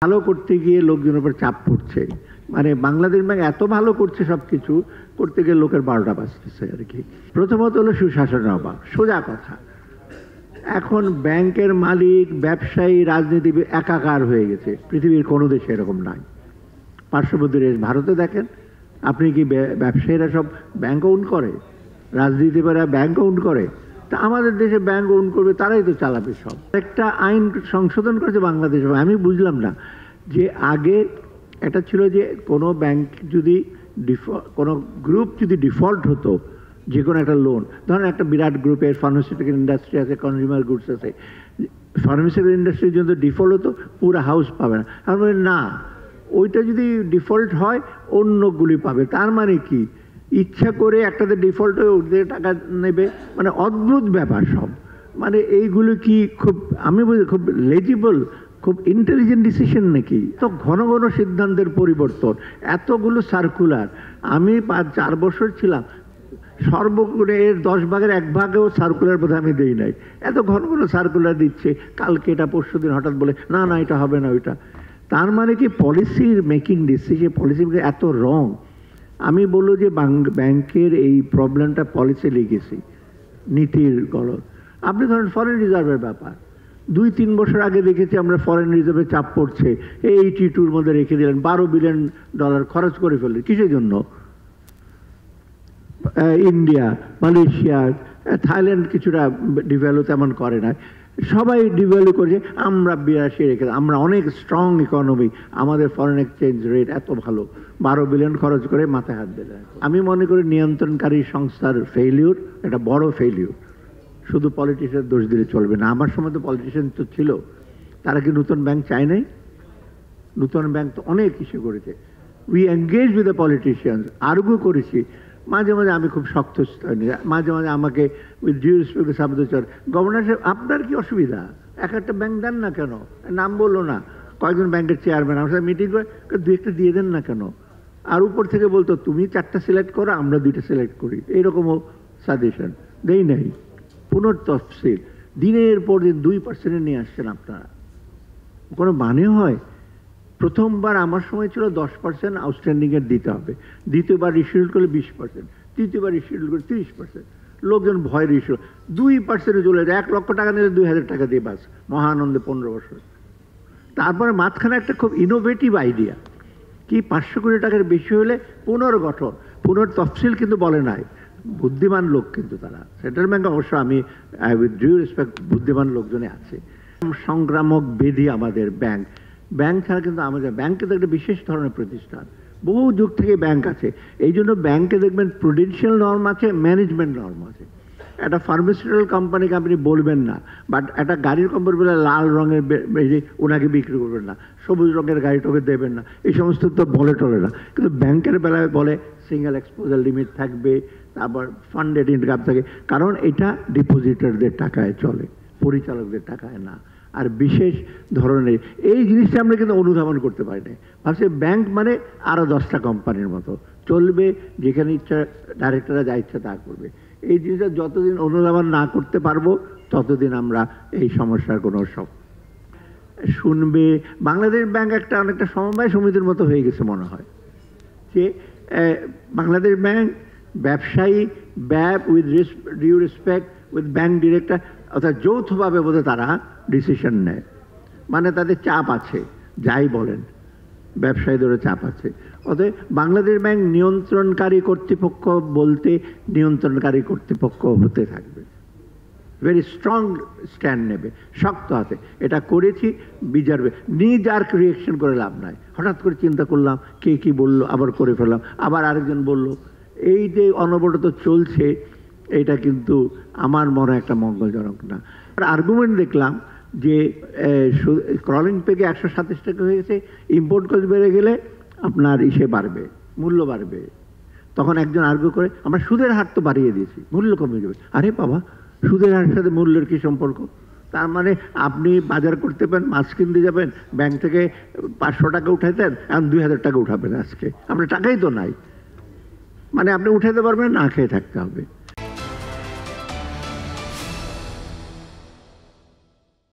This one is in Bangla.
ভালো করতে গিয়ে লোকজনের উপর চাপ পড়ছে। মানে বাংলাদেশ ব্যাংক এত ভালো করছে সবকিছু করতে গিয়ে লোকের 12টা বাজতেছে আর কি। প্রথমত হলো সুশাসনের অভাব, সোজা কথা। এখন ব্যাংকের মালিক, ব্যবসায়ী, রাজনীতিবিদ একাকার হয়ে গেছে। পৃথিবীর কোনো দেশে এরকম নাই। পার্শ্ববর্তী দেশ ভারতে দেখেন, আপনি কি ব্যবসায়ীরা সব ব্যাংক ওন করে, রাজনীতিবিদরা ব্যাংক ওন করে? তা আমাদের দেশে ব্যাংক ওন করবে, তারাই তো চালাবে সব। একটা আইন সংশোধন করেছে বাংলাদেশ। আমি বুঝলাম না যে আগে এটা ছিল যে কোনো ব্যাংক যদি কোনো গ্রুপ যদি ডিফল্ট হতো, যে কোনো একটা লোন, ধরেন একটা বিরাট গ্রুপের ফার্মাসিউটিক্যাল ইন্ডাস্ট্রি আছে, কনজিউমার গুডস আছে, ফার্মাসিউটিক্যাল ইন্ডাস্ট্রির জন্য ডিফল্ট হতো, পুরো হাউস পাবে না। তার মানে না, ওইটা যদি ডিফল্ট হয় অন্যগুলি পাবে। তার মানে কি, ইচ্ছা করে একটাতে ডিফল্ট হয়ে ওদের টাকা নেবে? মানে অদ্ভুত ব্যাপার সব। মানে এইগুলো কি খুব, আমি বলি খুব লেজিবল, খুব ইন্টেলিজেন্ট ডিসিশন নাকি? তো ঘন ঘন সিদ্ধান্তের পরিবর্তন, এতগুলো সার্কুলার। আমি 4 বছর ছিলাম, সর্বগুণে এর 10 ভাগের 1 ভাগেও সার্কুলার বোধহয় আমি দেই নাই। এত ঘন ঘন সার্কুলার দিচ্ছে, কালকে এটা, পরশু দিন হঠাৎ বলে না না এটা হবে না ওইটা। তার মানে কি পলিসির মেকিং ডিসিশন, পলিসি এত রং। আমি বলবো যে ব্যাংকের এই প্রবলেমটা পলিসি লিগেসি, নীতির গলদ। আপনি ধরেন ফরেন রিজার্ভের ব্যাপার, 2-3 বছর আগে দেখেছি আমরা ফরেন রিজার্ভে চাপ পড়ছে, 82-র মধ্যে রেখে দিলেন, $12 বিলিয়ন খরচ করে ফেললেন। কিসের জন্য? ইন্ডিয়া, মালয়েশিয়া, থাইল্যান্ড কিছুটা ডিভ্যালু তেমন করে না, সবাই ডিভ্যালু করেছে। আমরা 82 রেখে, আমরা অনেক স্ট্রং ইকোনমি, আমাদের ফরেন এক্সচেঞ্জ রেট এত ভালো, 12 বিলিয়ন খরচ করে মাথায় হাত দিলেন। আমি মনে করি নিয়ন্ত্রণকারী সংস্থার ফেইলিউর, এটা বড় ফেইলিউর। শুধু পলিটিশিয়ান দোষ দিলে চলবে না। আমার সময় তো পলিটিশিয়ান তো ছিল, তারা কি নতুন ব্যাংক চায় নাই? নতুন ব্যাংক তো অনেক কিছু করেছে। We engage with the politicians, argue করেছি। মাঝে মাঝে আমি খুব শক্ত, মাঝে মাঝে আমাকে উইথ ডিউ রেসপেক্ট শব্দ চল, গভর্নর সাহেব আপনার কি অসুবিধা, একটা ব্যাংক দেন না কেন? নাম বললো না, কয়েকজন ব্যাংকের চেয়ারম্যান আমার সাথে মিটিং করে 2-একটা দিয়ে দেন না কেন? আর উপর থেকে বলতো তুমি 4টা সিলেক্ট করো, আমরা 2টা সিলেক্ট করি, এইরকমও সাজেশন দেই নাই। পুনর্তফসিল দিনের পর দিন 2% নিয়ে আসছেন আপনারা, কোনো মানে হয়? প্রথমবার আমার সময় ছিল 10% আউটস্ট্যান্ডিংয়ের দিতে হবে, দ্বিতীয়বার রিশিডিউল করলে 20%, তৃতীয়বার রিশিডিউল করলে 30%। লোকজন ভয় রিশিডিউল 2% চলে যায়। 1 লক্ষ টাকা নিলে 2000 টাকা দিয়ে বাস, মহানন্দে 15 বছর। তারপরে মাঝখানে একটা খুব ইনোভেটিভ আইডিয়া কি, 500 কোটি টাকার বেশি হলে পুনর্গঠন, পুনর্তফসিল কিন্তু বলে নাই। বুদ্ধিমান লোক কিন্তু তারা, সেন্ট্রাল ব্যাংক অবশ্য, আমি উইথ ডিউ রেসপেক্ট, বুদ্ধিমান লোকজনে আছে। সংক্রামক ব্যাধি আমাদের ব্যাংক। ব্যাংক ছাড়া কিন্তু আমাদের ব্যাংকে তো একটা বিশেষ ধরনের প্রতিষ্ঠান, বহু যুগ থেকে ব্যাংক আছে। এই জন্য ব্যাংকে দেখবেন প্রুডেন্সিয়াল নর্ম আছে, ম্যানেজমেন্ট নর্ম আছে। একটা ফার্মাসিউটিক্যাল কোম্পানিকে আপনি বলবেন না, বাট একটা গাড়ির কোম্পানি বলে লাল রঙের ওনাকে বিক্রি করবেন না, সবুজ রঙের গাড়িটাকে দেবেন না, এই সমস্ত তো বলে টলে না। কিন্তু ব্যাংকের বেলায় বলে সিঙ্গেল এক্সপোজার লিমিট থাকবে, তারপর ফান্ডেড ইনকাম থাকে, কারণ এটা ডিপোজিটরদের টাকায় চলে, পরিচালকদের টাকায় না। আর বিশেষ ধরনের এই জিনিসটা আমরা কিন্তু অনুধাবন করতে পারি না। ভাবছি ব্যাংক মানে আরও 10টা কোম্পানির মতো চলবে, যেখানে ইচ্ছা ডাইরেক্টররা যা ইচ্ছা তা করবে। এই জিনিসটা যতদিন অনুধাবন না করতে পারবো, ততদিন আমরা এই সমস্যার কোনো সব শুনবে। বাংলাদেশ ব্যাংক একটা অনেকটা সমবায় সমিতির মতো হয়ে গেছে মনে হয়, যে বাংলাদেশ ব্যাংক ব্যবসায়ী, ব্যাপ with due respect with bank director, অর্থাৎ যৌথভাবে বোধ তারা ডিসিশন নেয়। মানে তাদের চাপ আছে, যাই বলেন, ব্যবসায়ীদেরও চাপ আছে। অতএব বাংলাদেশ ব্যাংক নিয়ন্ত্রণকারী কর্তৃপক্ষ বলতে নিয়ন্ত্রণকারী কর্তৃপক্ষ হতে থাকবে, ভেরি স্ট্রং স্ট্যান্ড নেবে, শক্ত হাতে। এটা করেছি, বিচারবে। নিজ রিয়েকশন করে লাভ নাই। হঠাৎ করে চিন্তা করলাম, কে কি বললো, আবার করে ফেললাম, আবার আরেকজন বলল, এই যে অনবরত চলছে, এটা কিন্তু আমার মনে একটা মঙ্গলজনক না। আর্গুমেন্ট দেখলাম যে ক্রলিং পেগে 127 টাকা হয়ে গেছে, ইম্পোর্ট কস্ট বেড়ে গেলে আপনার বাড়বে, মূল্য বাড়বে। তখন একজন আর্গু করে, আমরা সুদের হার তো বাড়িয়ে দিয়েছি, মূল্য কমে যাবে। আরে বাবা, সুদের হারের সাথে মূল্যের কি সম্পর্ক? তার মানে আপনি বাজার করতে পারেন, মাছ কিনতে যাবেন, ব্যাংক থেকে 500 টাকা উঠাইতেন, এখন 2000 টাকা উঠাবেন আজকে, আপনার টাকাই তো নাই। মানে আপনি উঠাইতে পারবেন না, খেয়ে থাকতে হবে।